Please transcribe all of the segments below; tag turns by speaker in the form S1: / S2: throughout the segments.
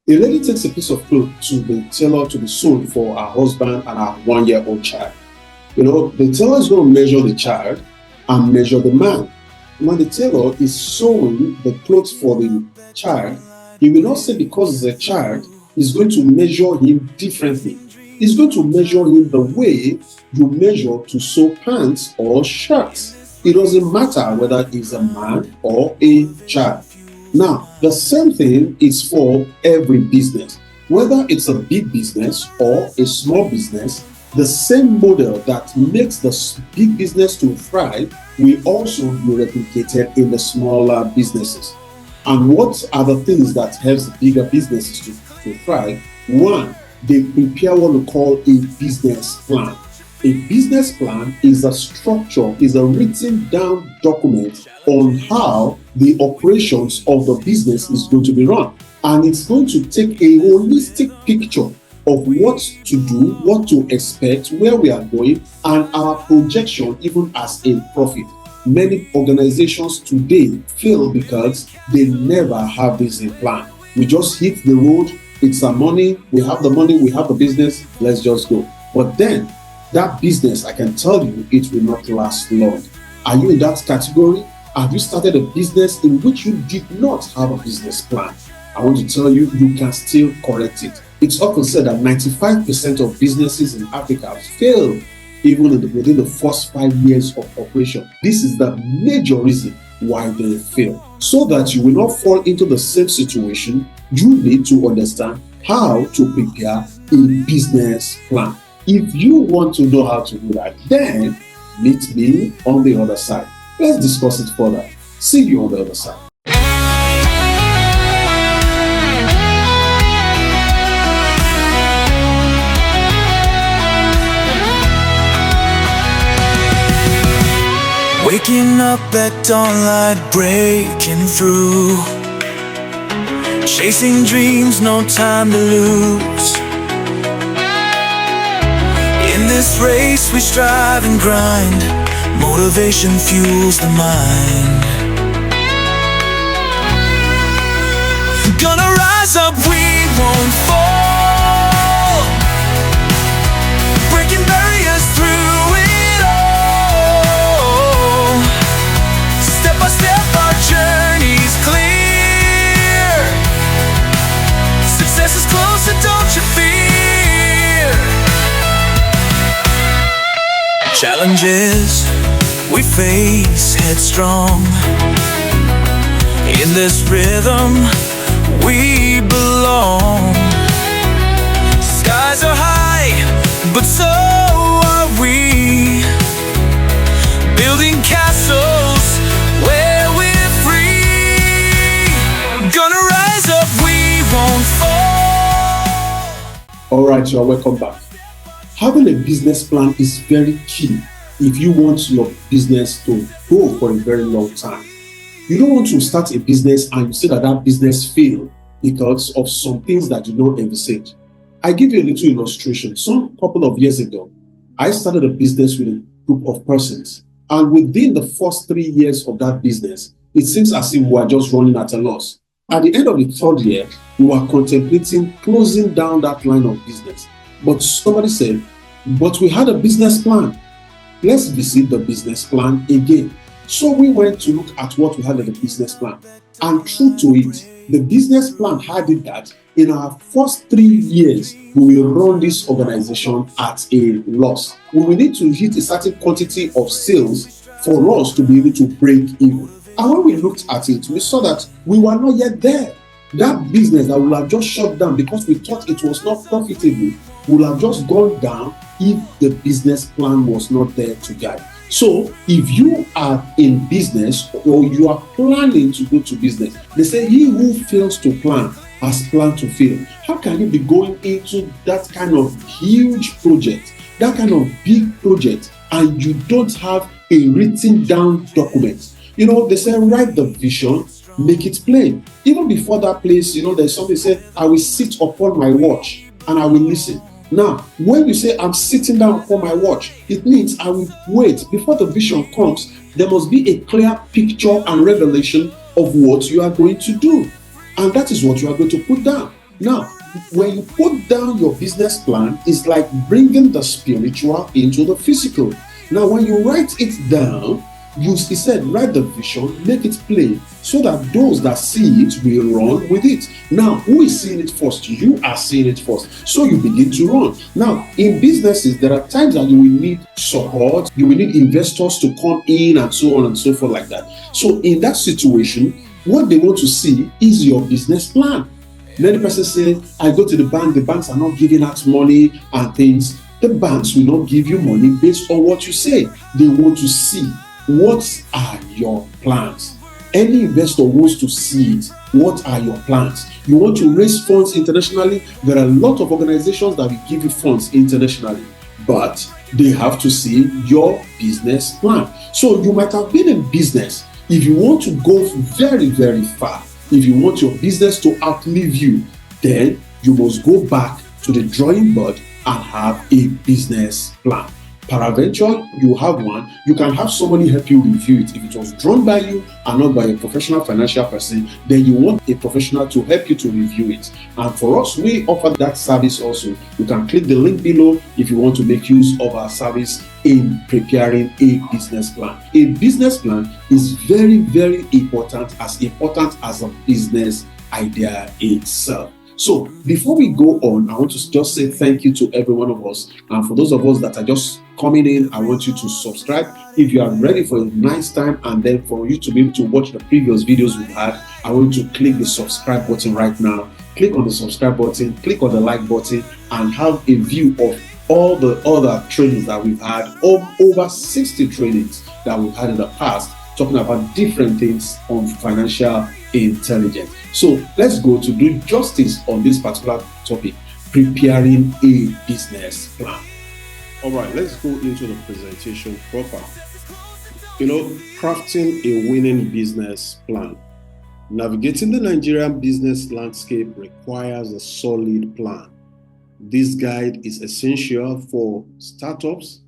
S1: A lady takes a piece of cloth to the tailor to be sewn for her husband and her 1-year-old child. The tailor is going to measure the child and measure the man. When the tailor is sewing the clothes for the child, he will not say because it's a child, he's going to measure him differently. He's going to measure him the way you measure to sew pants or shirts. It doesn't matter whether he's a man or a child. Now, the same thing is for every business. Whether it's a big business or a small business, the same model that makes the big business to thrive will also be replicated in the smaller businesses. And what are the things that helps the bigger businesses to thrive? One, they prepare what we call a business plan. A business plan is a structure, is a written down document on how the operations of the business is going to be run. And it's going to take a holistic picture of what to do, what to expect, where we are going, and our projection even as a profit. Many organizations today fail because they never have this in plan. We just hit the road, it's our money, we have the business, let's just go. But then, that business, I can tell you, it will not last long. Are you in that category? Have you started a business in which you did not have a business plan? I want to tell you, you can still correct it. It's often said that 95% of businesses in Africa fail even within the first 5 years of operation. This is the major reason why they fail. So that you will not fall into the same situation, you need to understand how to prepare a business plan. If you want to know how to do that, then meet me on the other side. Let's discuss it further. See you on the other side.
S2: Waking up at dawnlight, breaking through, chasing dreams, no time to lose. In this race we strive and grind, motivation fuels the mind. Gonna rise up, we won't fall, breaking barriers through it all. Step by step our journey's clear, success is closer, don't you fear. Challenges we face headstrong, in this rhythm we belong. Skies are high, but so are we, building castles where we're free. Gonna rise up, we won't fall.
S1: Alright, you are welcome back. Having a business plan is very key if you want your business to grow for a very long time. You don't want to start a business and you see that business fail because of some things that you don't envisage. I give you a little illustration. Some couple of years ago, I started a business with a group of persons. And within the first 3 years of that business, it seems as if we were just running at a loss. At the end of the third year, we were contemplating closing down that line of business. But somebody said, but we had a business plan. Let's visit the business plan again. So we went to look at what we had in the business plan. And true to it, the business plan had it that in our first 3 years, we will run this organization at a loss. We will need to hit a certain quantity of sales for us to be able to break even. And when we looked at it, we saw that we were not yet there. That business that would have just shut down because we thought it was not profitable would have just gone down if the business plan was not there to guide. So if you are in business or you are planning to go to business, they say he who fails to plan has planned to fail. How can you be going into that kind of huge project, that kind of big project, and you don't have a written down document? They say write the vision, make it plain. Even before that place, there's something said, I will sit upon my watch and I will listen. Now, when you say I'm sitting down upon my watch, it means I will wait. Before the vision comes, there must be a clear picture and revelation of what you are going to do. And that is what you are going to put down. Now, when you put down your business plan, it's like bringing the spiritual into the physical. Now, when you write it down, he said, write the vision, make it plain, so that those that see it will run with it. Now, who is seeing it first? You are seeing it first. So you begin to run. Now, in businesses, there are times that you will need support, you will need investors to come in and so on and so forth like that. So in that situation, what they want to see is your business plan. Many persons say, I go to the banks are not giving out money and things. The banks will not give you money based on what you say. They want to see what are your plans. Any investor wants to see it. What are your plans? You want to raise funds internationally? There are a lot of organizations that will give you funds internationally, but they have to see your business plan. So you might have been in business. If you want to go very, very far, if you want your business to outlive you, then you must go back to the drawing board and have a business plan. Peradventure, you have one, you can have somebody help you review it. If it was drawn by you and not by a professional financial person, then you want a professional to help you to review it. And for us, we offer that service also. You can click the link below if you want to make use of our service in preparing a business plan. A business plan is very, very important as a business idea itself. So before we go on, I want to just say thank you to every one of us. And for those of us that are just coming in, I want you to subscribe if you are ready for a nice time. And then for you to be able to watch the previous videos we've had, I want you to click the subscribe button right now. Click on the subscribe button, click on the like button, and have a view of all the other trainings that we've had, over 60 trainings that we've had in the past, talking about different things on financial intelligence. So let's go to do justice on this particular topic, preparing a business plan. All right, let's go into the presentation proper. Crafting a winning business plan. Navigating the Nigerian business landscape requires a solid plan. This guide is essential for startups,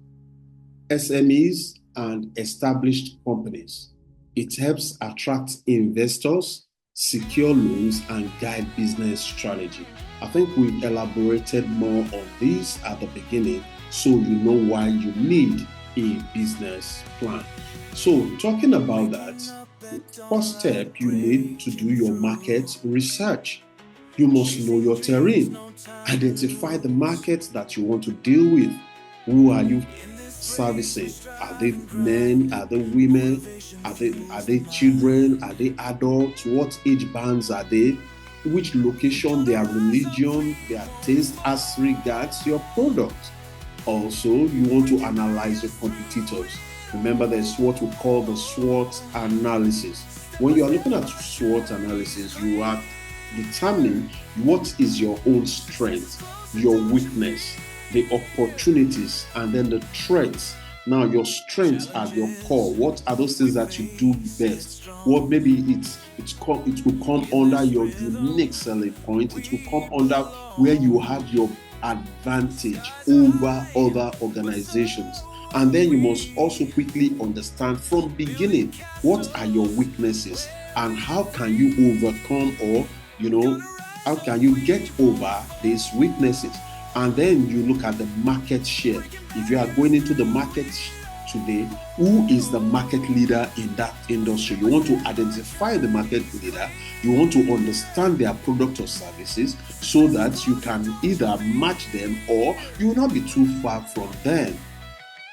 S1: SMEs, and established companies. It helps attract investors, secure loans, and guide business strategy. I think we've elaborated more on this at the beginning, so you know why you need a business plan. So talking about that, first step, you need to do your market research. You must know your terrain. Identify the markets that you want to deal with. Who are you servicing? Are they men? Are they women? Are they children? Are they adults? What age bands are they? Which location, their religion, their taste as regards your product. Also, you want to analyze your competitors. Remember, there's what we call the SWOT analysis. When you are looking at SWOT analysis, you are determining what is your own strength, your weakness, the opportunities, and then the threats. Now, your strengths at your core. What are those things that you do best? What maybe it will come under your unique selling point. It will come under where you have your advantage over other organizations. And then you must also quickly understand from beginning what are your weaknesses and how can you overcome, or how can you get over these weaknesses. And then you look at the market share. If you are going into the market today, who is the market leader in that industry? You want to identify the market leader. You want to understand their product or services so that you can either match them or you will not be too far from them,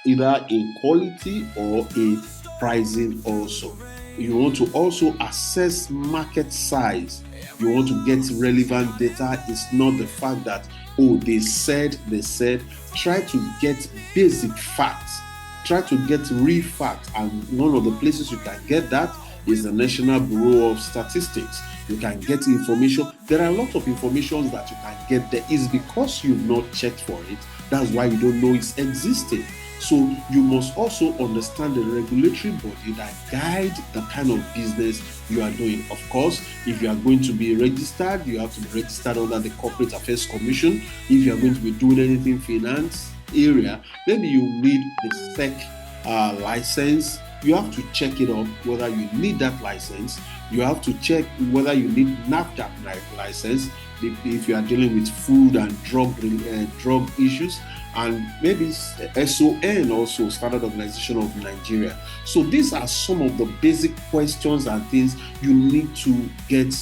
S1: either in quality or in pricing also. You want to also assess market size. You want to get relevant data. It's not the fact that, they said. Try to get basic facts. Try to get real facts. And one of the places you can get that is the National Bureau of Statistics. You can get information. There are a lot of information that you can get there. It's because you've not checked for it. That's why you don't know it's existing. So you must also understand the regulatory body that guide the kind of business you are doing. Of course, if you are going to be registered, you have to be registered under the Corporate Affairs Commission. If you are going to be doing anything finance area, maybe you need the SEC license. you have to check it up whether you need that license. You have to check whether you need NAFDAC license if you are dealing with food and drug issues, and maybe SON also, Standard Organization of Nigeria. So these are some of the basic questions and things you need to get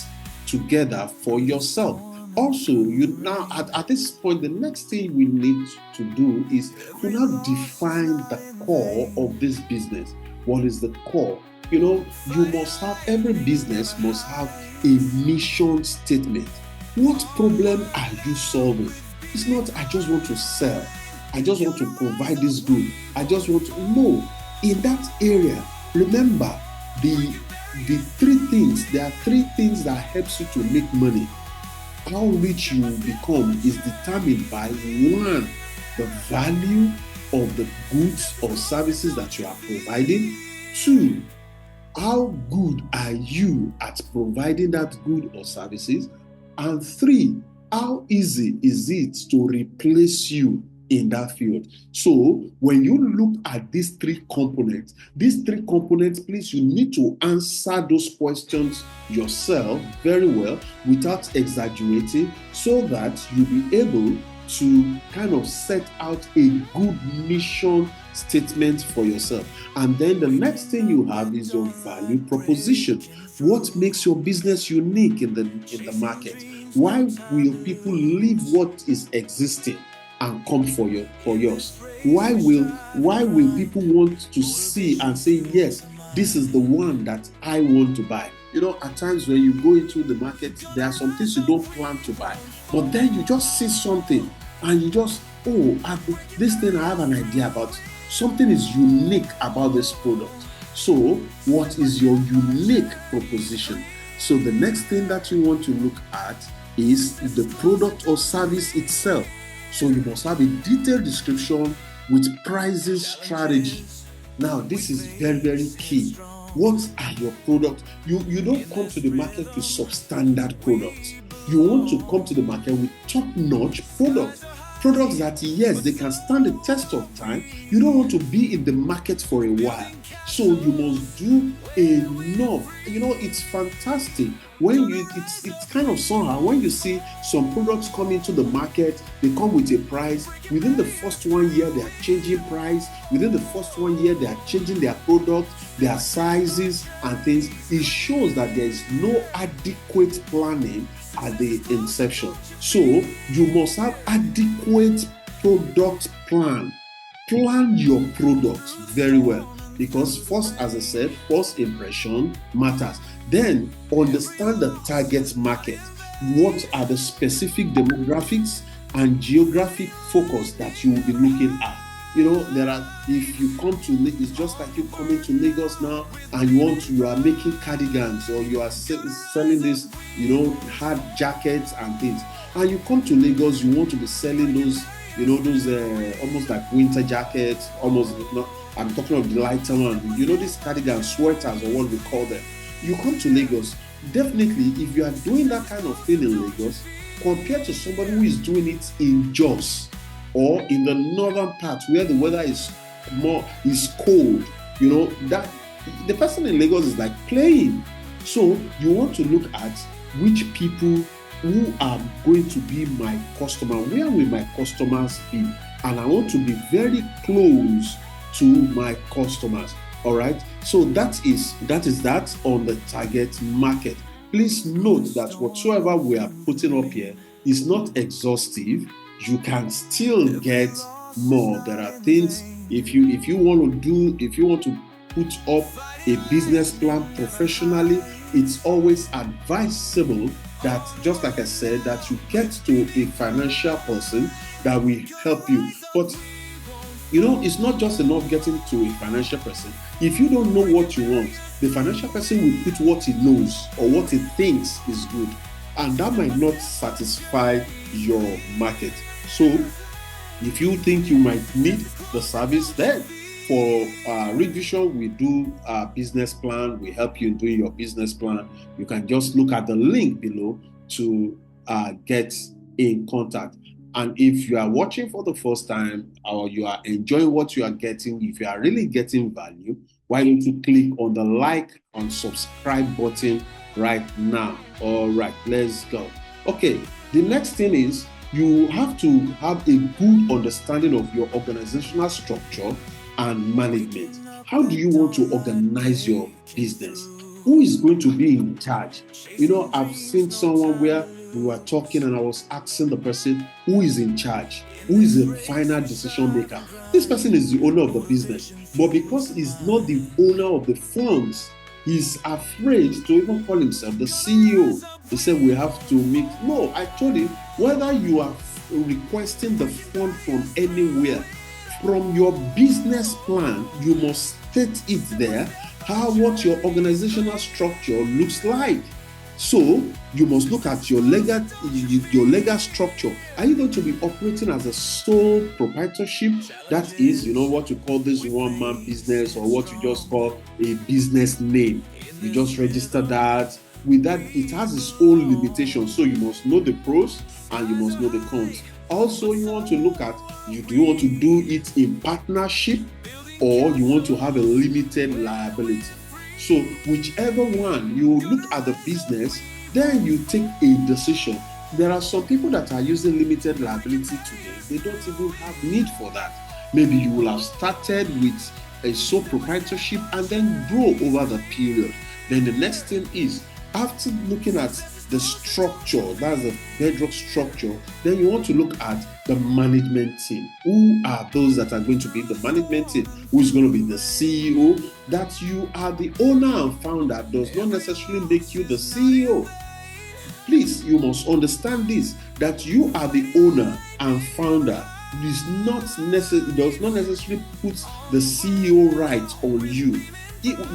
S1: together for yourself. Also, you now at this point, the next thing we need to do is to now define the core of this business. What is the core? You must have, every business must have a mission statement. What problem are you solving? It's not, I just want to sell. I just want to provide this good. I just want to, no. In that area, remember the three things. There are three things that helps you to make money. How rich you will become is determined by, one, the value of the goods or services that you are providing. Two, how good are you at providing that good or services? And three, how easy is it to replace you in that field? So when you look at these three components, please, you need to answer those questions yourself very well without exaggerating, so that you'll be able to kind of set out a good mission statement for yourself. And then the next thing you have is your value proposition. What makes your business unique in the market? Why will people leave what is existing and come for yours? Why will people want to see and say, yes, this is the one that I want to buy? At times when you go into the market, there are some things you don't plan to buy, but then you just see something and you just, this thing I have an idea about. Something is unique about this product. So what is your unique proposition? So the next thing that you want to look at is the product or service itself. So you must have a detailed description with pricing strategy. Now, this is very, very key. What are your products? You don't come to the market with substandard products. You want to come to the market with top-notch products. Products that, yes, they can stand the test of time. You don't want to be in the market for a while. So you must do enough. It's fantastic when it's kind of somehow when you see some products come into the market, they come with a price. Within the first 1 year, they are changing price. Within the first 1 year, they are changing their product, their sizes and things. It shows that there is no adequate planning at the inception. So you must have adequate product plan. Plan your products very well, because first, as I said, first impression matters. Then understand the target market. What are the specific demographics and geographic focus that you will be looking at? If you come to, it's just like you coming to Lagos now and you are making cardigans, or you are selling this, hard jackets and things. And you come to Lagos, you want to be selling those, almost like winter jackets, I'm talking of the lighter one, these cardigan sweaters, or what we call them. You come to Lagos, definitely, if you are doing that kind of thing in Lagos, compared to somebody who is doing it in Jos, or in the northern part where the weather is cold, that the person in Lagos is like playing. So you want to look at which people who are going to be my customer. Where will my customers be? And I want to be very close to my customers. All right. So that is that on the target market. Please note that whatsoever we are putting up here is not exhaustive. You can still get more. There are things, if you want to put up a business plan professionally, it's always advisable that, just like I said, that you get to a financial person that will help you. But it's not just enough getting to a financial person. If you don't know what you want, the financial person will put what he knows or what he thinks is good, and that might not satisfy your market. So if you think you might need the service, then for revision, we do a business plan. We help you in doing your business plan. You can just look at the link below to get in contact. And if you are watching for the first time, or you are enjoying what you are getting, if you are really getting value, Why don't you click on the like and subscribe button right now? All right, let's go. Okay, the next thing is you have to have a good understanding of your organizational structure and management. How do you want to organize your business? Who is going to be in charge? I've seen someone where we were talking and I was asking the person who is in charge, who is the final decision maker. This person is the owner of the business, but because he's not the owner of the funds, he's afraid to even call himself the CEO. He said we have to meet. No, I told him, whether you are requesting the fund from anywhere, from your business plan, you must state it there, what your organizational structure looks like. So you must look at your legal structure. Are you going to be operating as a sole proprietorship? That is, what you call this one-man business, or what you just call a business name. You just register that. With that, it has its own limitations. So you must know the pros and you must know the cons. Also, you want to look at, do you want to do it in partnership, or you want to have a limited liability? So whichever one, you look at the business, then you take a decision. There are some people that are using limited liability today. They don't even have need for that. Maybe you will have started with a sole proprietorship and then grow over the period. Then the next thing is, after looking at the structure, that's the bedrock structure, then you want to look at the management team. Who are those that are going to be the management team? Who is going to be the CEO? That you are the owner and founder does not necessarily make you the CEO. Please, you must understand this, that you are the owner and founder does not necessarily put the CEO right on you.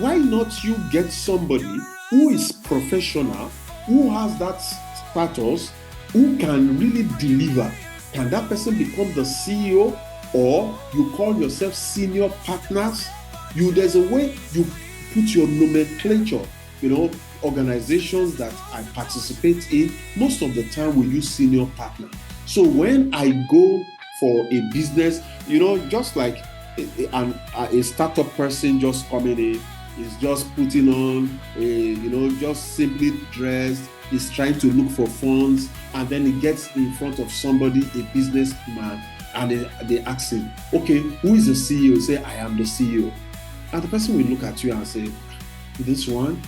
S1: Why not you get somebody who is professional, who has that status, who can really deliver? Can that person become the CEO, or you call yourself senior partners? There's a way you put your nomenclature. Organizations that I participate in, most of the time we use senior partner. So when I go for a business, just like a startup person just coming in, is just putting on just simply dressed, is trying to look for funds, and then he gets in front of somebody, a businessman, and they ask him, okay, who is the CEO? Say, I am the CEO. And the person will look at you and say, this one,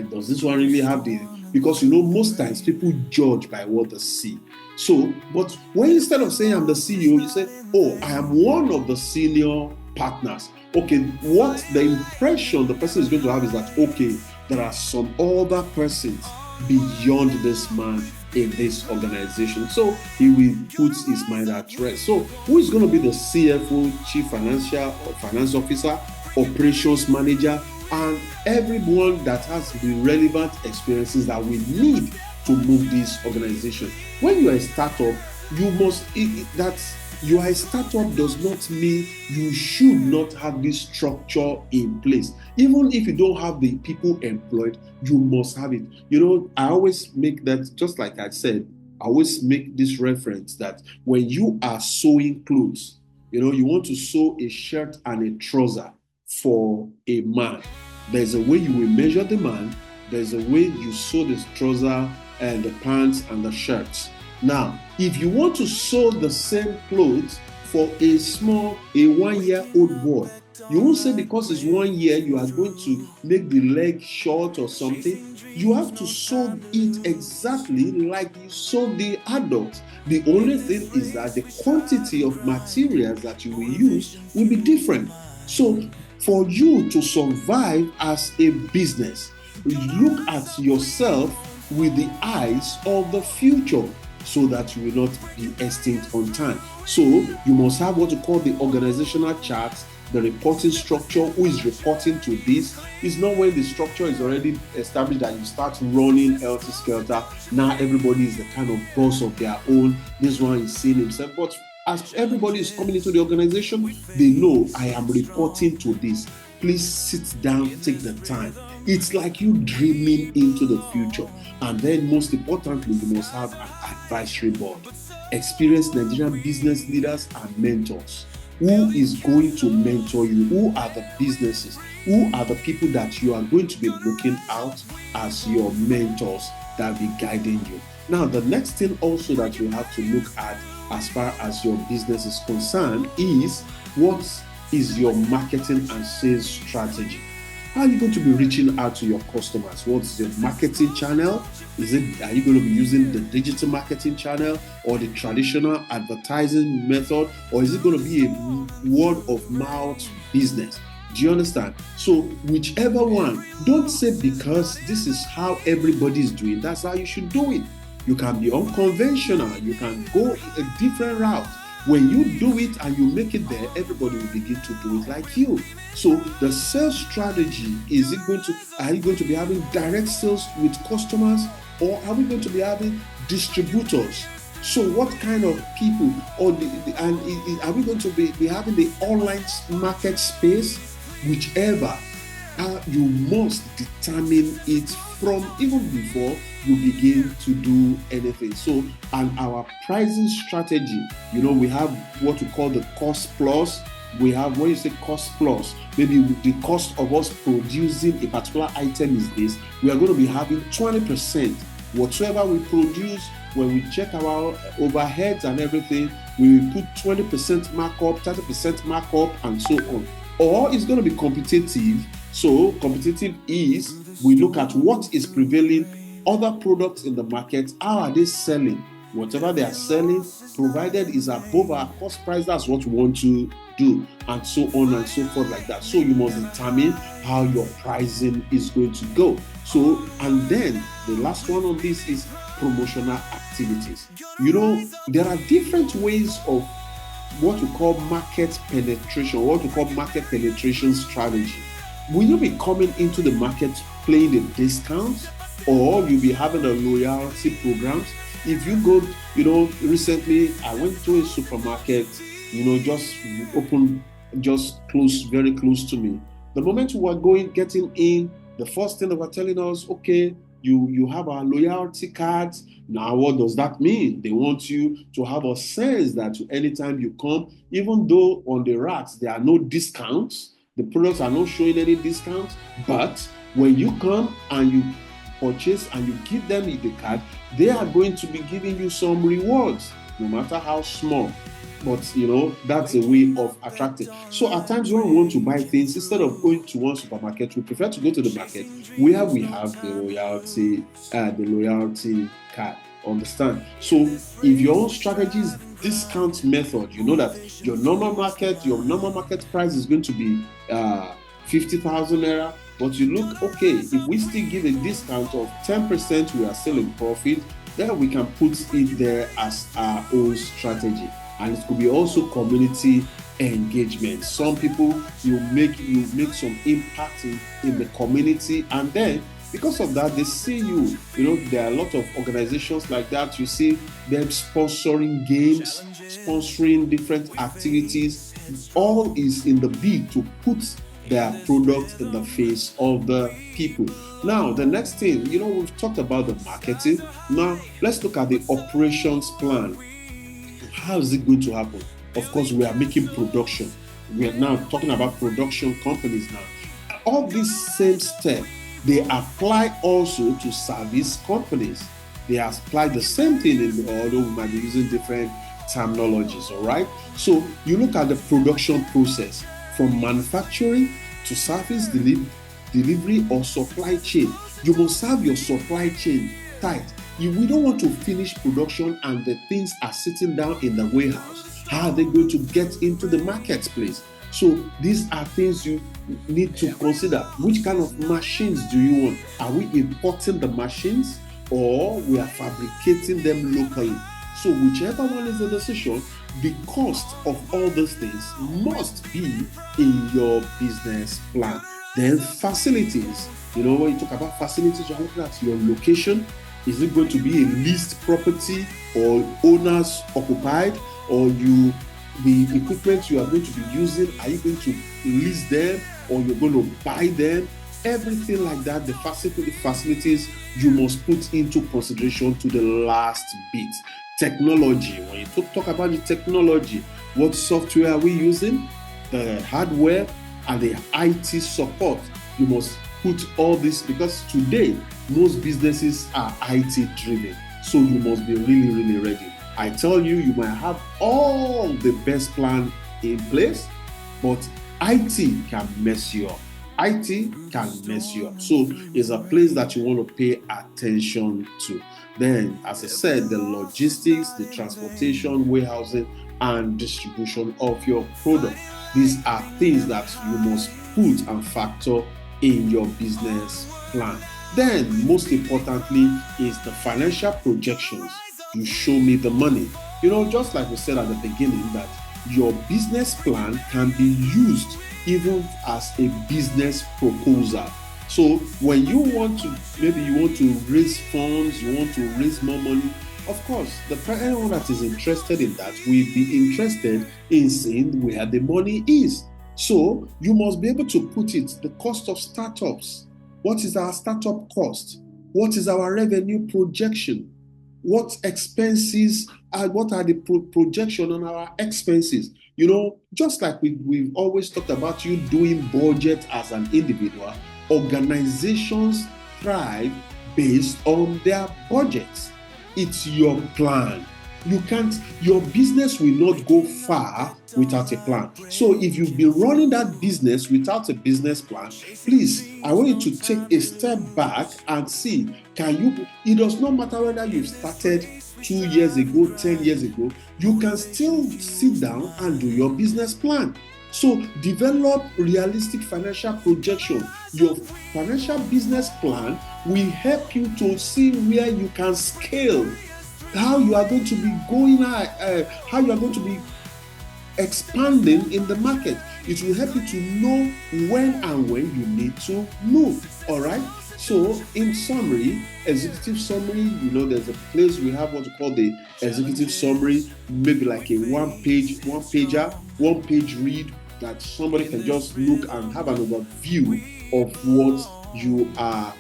S1: does this one really have the... Because most times people judge by what they see. So, but when instead of saying I'm the CEO, you say, oh, I am one of the senior partners. Okay, what the impression the person is going to have is that, okay, there are some other persons beyond this man in this organization. So he will put his mind at rest. So who is going to be the CFO, Chief Financial or Finance Officer, Operations Manager, and everyone that has the relevant experiences that we need to move this organization? When you are a startup, you are a startup does not mean you should not have this structure in place. Even if you don't have the people employed, you must have it. I always make that, just like I said, I always make this reference that when you are sewing clothes, you want to sew a shirt and a trouser for a man. There's a way you will measure the man. There's a way you sew the trouser and the pants and the shirts. Now, if you want to sew the same clothes for a 1-year-old boy, you won't say because it's 1 year you are going to make the leg short or something. You have to sew it exactly like you sew the adult. The only thing is that the quantity of materials that you will use will be different. So for you to survive as a business, look at yourself with the eyes of the future, so that you will not be extinct on time. So you must have what you call the organizational charts, the reporting structure. Who is reporting to this? It's not when the structure is already established that you start running helter-skelter. Now everybody is the kind of boss of their own. This one is seeing himself. But as everybody is coming into the organization, they know I am reporting to this. Please sit down, take the time. It's like you dreaming into the future. And then most importantly, you must have an advisory board. Experienced Nigerian business leaders and mentors. Who is going to mentor you? Who are the businesses? Who are the people that you are going to be looking out as your mentors that will be guiding you? Now, the next thing also that you have to look at as far as your business is concerned is what is your marketing and sales strategy? How are you going to be reaching out to your customers? What's the marketing channel? Are you going to be using the digital marketing channel or the traditional advertising method? Or is it going to be a word of mouth business? Do you understand? So whichever one, don't say because this is how everybody is doing, that's how you should do it. You can be unconventional. You can go a different route. When you do it and you make it there, everybody will begin to do it like you. So the sales strategy, are you going to be having direct sales with customers, or are we going to be having distributors? So what kind of people, are we going to be having the online market space? Whichever, you must determine it from even before you begin to do anything. So, and our pricing strategy, we have what we call the cost plus. We have, when you say cost plus, maybe the cost of us producing a particular item is this. We are going to be having 20%. Whatsoever we produce, when we check our overheads and everything, we will put 20% markup, 30% markup, and so on. Or it's going to be competitive. So competitive is, we look at what is prevailing, other products in the market, how are they selling? Whatever they are selling, provided is above our cost price, that's what we want to do, and so on and so forth like that. So you must determine how your pricing is going to go. So, and then the last one on this is promotional activities. There are different ways of what we call market penetration, what we call market penetration strategy. Will you be coming into the market playing the discounts, or you'll be having a loyalty programs? If you go, recently I went to a supermarket, just open, just close, very close to me. The moment we were getting in, the first thing they were telling us, okay, you have our loyalty cards. Now, what does that mean? They want you to have a sense that anytime you come, even though on the racks there are no discounts, the products are not showing any discounts, but when you come and you purchase and you give them the card, they are going to be giving you some rewards, no matter how small. But that's a way of attracting. So at times when we want to buy things, instead of going to one supermarket, we prefer to go to the market where we have the loyalty card. Understand? So if your own strategy is discount method, you know that your normal market price is going to be 50,000 naira, but you look, okay, if we still give a discount of 10%, we are still in profit. Then we can put it there as our own strategy. And it could be also community engagement. Some people, you make some impact in the community, and then because of that, they see you. There are a lot of organizations like that. You see them sponsoring games, sponsoring different activities. All is in the bid to put their product in the face of the people. Now, the next thing, we've talked about the marketing. Now, let's look at the operations plan. How is it going to happen? Of course, we are making production. We are now talking about production companies now. All these same steps, they apply also to service companies. They apply the same thing, although we might be using different terminologies, all right? So you look at the production process from manufacturing to service delivery or supply chain. You must have your supply chain tight. We don't want to finish production and the things are sitting down in the warehouse. How are they going to get into the marketplace? So these are things you need to consider. Which kind of machines do you want? Are we importing the machines, or we are fabricating them locally? So whichever one is the decision, the cost of all these things must be in your business plan. Then facilities. When you talk about facilities, you're looking at your location. Is it going to be a leased property or owners occupied, or the equipment you are going to be using, are you going to lease them or you're going to buy them? Everything like that, the facilities you must put into consideration to the last bit. Technology, when you talk about the technology. What software are we using? The hardware and the IT support. You must put all this, because today most businesses are IT driven. So you must be really, really ready. I tell you, you might have all the best plan in place, but IT can mess you up. IT can mess you up. So it's a place that you want to pay attention to. Then, as I said, the logistics, the transportation, warehousing, and distribution of your product. These are things that you must put and factor in your business plan. Then, most importantly, is the financial projections. You show me the money. Just like we said at the beginning, that your business plan can be used even as a business proposal. So when you want to, maybe you want to raise funds, you want to raise more money, of course, anyone that is interested in that will be interested in seeing where the money is. So you must be able to put it, the cost of startups. What is our startup cost? What is our revenue projection? What expenses what are the projection on our expenses? Just like we've always talked about you doing budget as an individual, organizations thrive based on their budgets. It's your plan. Your business will not go far without a plan. So if you've been running that business without a business plan, please, I want you to take a step back and see, it does not matter whether you've started 2 years ago, 10 years ago, you can still sit down and do your business plan. So develop realistic financial projection. Your financial business plan will help you to see where you can scale, how you are going to be going, how you are going to be expanding in the market. It will help you to know when you need to move. All right. So in summary, executive summary, there's a place we have what we call the executive summary, maybe like a one page read that somebody can just look and have an overview of what you are,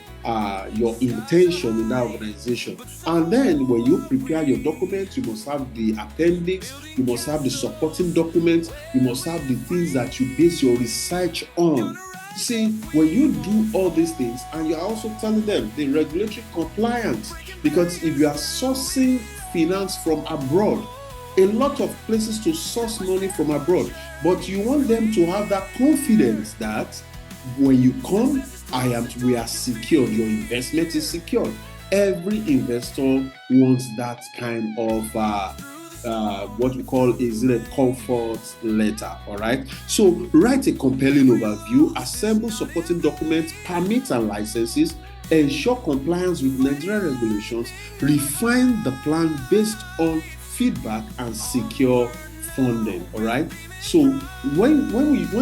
S1: your intention in that organization. And then when you prepare your documents, you must have the appendix, you must have the supporting documents, you must have the things that you base your research on. See, when you do all these things, and you're also telling them the regulatory compliance, because if you are sourcing finance from abroad, a lot of places to source money from abroad, but you want them to have that confidence that when you come, we are secured, your investment is secured. Every investor wants that kind of what we call a comfort letter. All right. So write a compelling overview, assemble supporting documents, permits and licenses, ensure compliance with Nigerian regulations, refine the plan based on feedback, and secure funding. All right. So when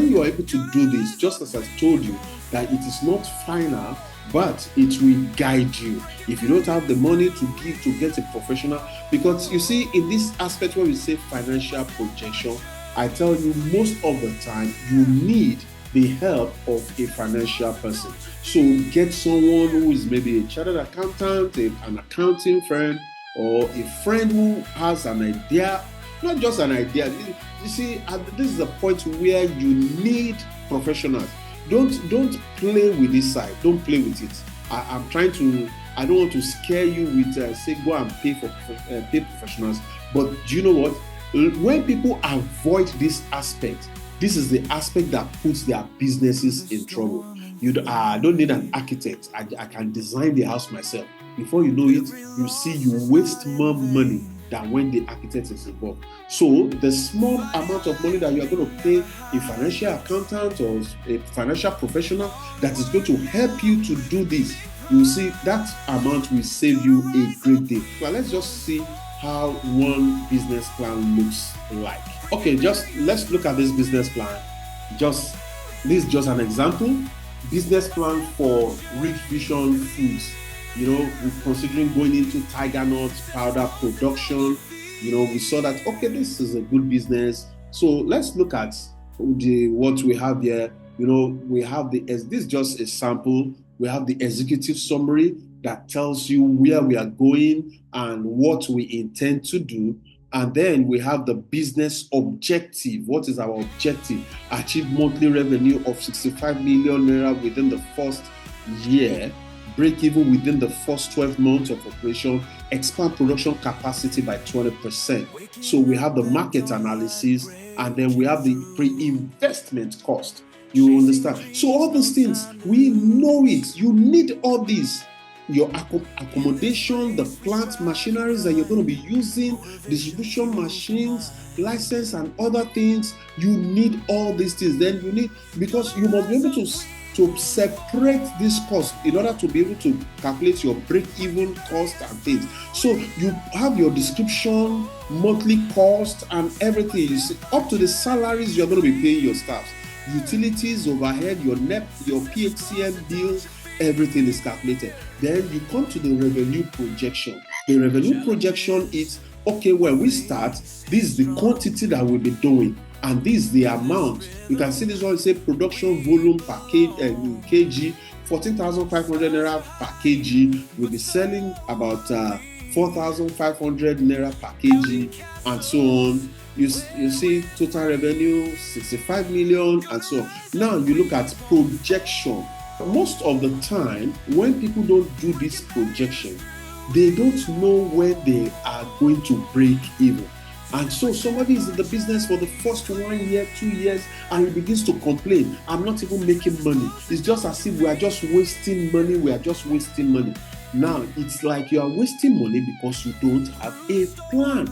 S1: you are able to do this, just as I told you, that it is not final, but it will guide you. If you don't have the money to get a professional, because you see, in this aspect where we say financial projection, I tell you, most of the time you need the help of a financial person. So get someone who is maybe a chartered accountant, an accounting friend, or a friend who has an idea, not just an idea. You see, this is a point where you need professionals. Don't play with this side. Don't play with it. I don't want to scare you with say go and pay professionals. But do you know what? When people avoid this aspect, this is the aspect that puts their businesses in trouble. I don't need an architect. I can design the house myself. Before you know it, you waste more money than when the architect is involved. So the small amount of money that you are going to pay a financial accountant or a financial professional that is going to help you to do this, you see that amount will save you a great deal. So let's just see how one business plan looks like. Okay, let's look at this business plan. This is just an example. Business plan for Rich Vision Foods. We're considering going into tiger nuts powder production. We saw that, okay, this is a good business. So let's look at what we have here. We have this is just a sample. We have the executive summary that tells you where we are going and what we intend to do. And then we have the business objective. What is our objective? Achieve monthly revenue of 65 million naira within the first year, break even within the first 12 months of operation, expand production capacity by 20%. So we have the market analysis, and then we have the pre-investment cost. You understand? So all these things, we know it. You need all these. Your accommodation, the plant machineries that you're going to be using, distribution machines, license and other things. You need all these things. Then you need, because you must be able to separate this cost in order to be able to calculate your break-even cost and things. So you have your description, monthly cost, and everything. You see, up to the salaries you're going to be paying your staff, utilities, overhead, your NEP, your PHCM bills, everything is calculated. Then you come to the revenue projection. The revenue projection is, okay, when we start, this is the quantity that we'll be doing, and this is the amount. You can see this one, say production volume per kg, 14,500 naira per kg. We'll be selling about 4,500 naira per kg, and so on. You see total revenue 65 million, and so on. Now you look at projection. Most of the time, when people don't do this projection, they don't know when they are going to break even. And so somebody is in the business for the first 1 year, 2 years, and he begins to complain, I'm not even making money. It's just as if we are just wasting money. Now, it's like you are wasting money because you don't have a plan.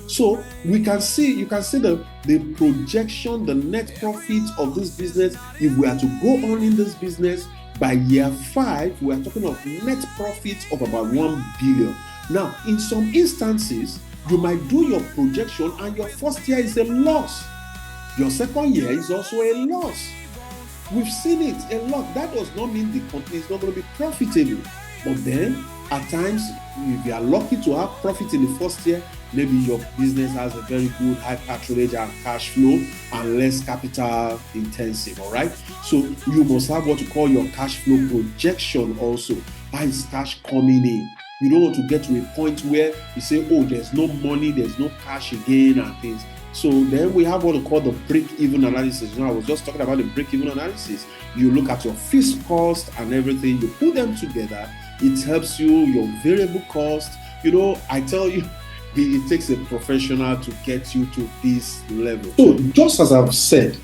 S1: So you can see the projection, the net profit of this business. If we are to go on in this business, by year 5, we are talking of net profit of about 1 billion. Now, in some instances, you might do your projection and your first year is a loss. Your second year is also a loss. We've seen it a lot. That does not mean the company is not going to be profitable. But then, at times, if you are lucky to have profit in the first year, maybe your business has a very good high patronage and cash flow and less capital intensive, all right? So you must have what you call your cash flow projection also. How is cash coming in? You don't want to get to a point where you say, oh, there's no money, there's no cash again and things. So then we have what we call the break-even analysis. I was just talking about the break-even analysis. You look at your fixed cost and everything, you put them together. It helps you, your variable cost. I tell you, it takes a professional to get you to this level. So just as I've said,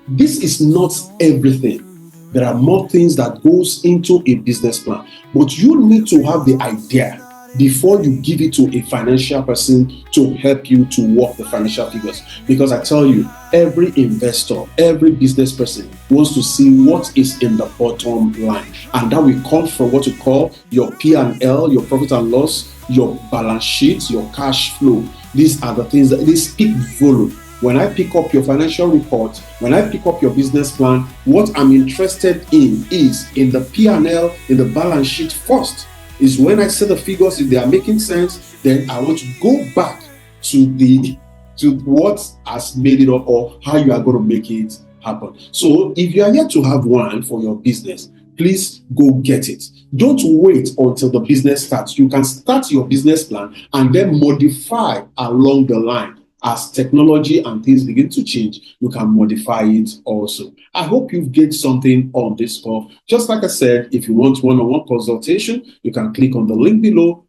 S1: this is not everything. There are more things that goes into a business plan, but you need to have the idea before you give it to a financial person to help you to work the financial figures. Because I tell you, every investor, every business person wants to see what is in the bottom line. And that will come from what you call your P&L, your profit and loss, your balance sheet, your cash flow. These are the things that they speak volume. When I pick up your financial report, when I pick up your business plan, what I'm interested in is in the P&L, in the balance sheet first. Is when I see the figures, if they are making sense, then I want to go back to what has made it up or how you are going to make it happen. So if you are yet to have one for your business, please go get it. Don't wait until the business starts. You can start your business plan and then modify along the line. As technology and things begin to change, you can modify it also. I hope you've gained something on this call. Just like I said, if you want one-on-one consultation, you can click on the link below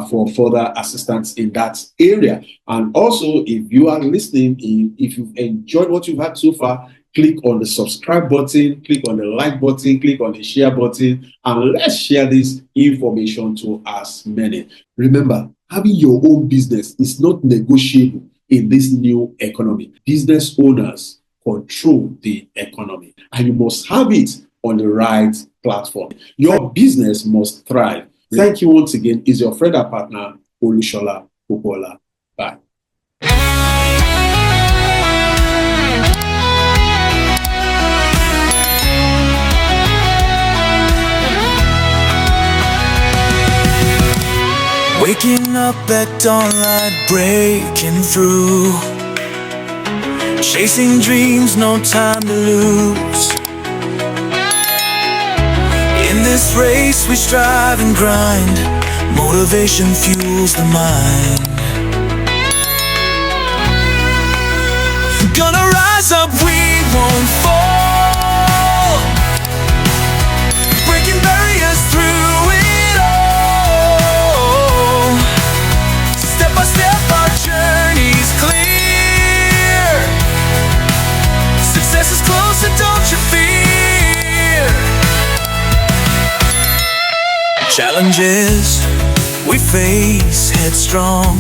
S1: for further assistance in that area. And also, if you are listening, if you've enjoyed what you've had so far, click on the subscribe button, click on the like button, click on the share button, and let's share this information to as many. Remember, having your own business is not negotiable in this new economy. Business owners control the economy, and you must have it on the right platform. Your business must thrive. Thank you once again. Is your friend and partner, Olushola Popola. Bye.
S2: Waking up at dawn, light breaking through, chasing dreams, no time to lose. In this race we strive and grind, motivation fuels the mind. Challenges we face headstrong,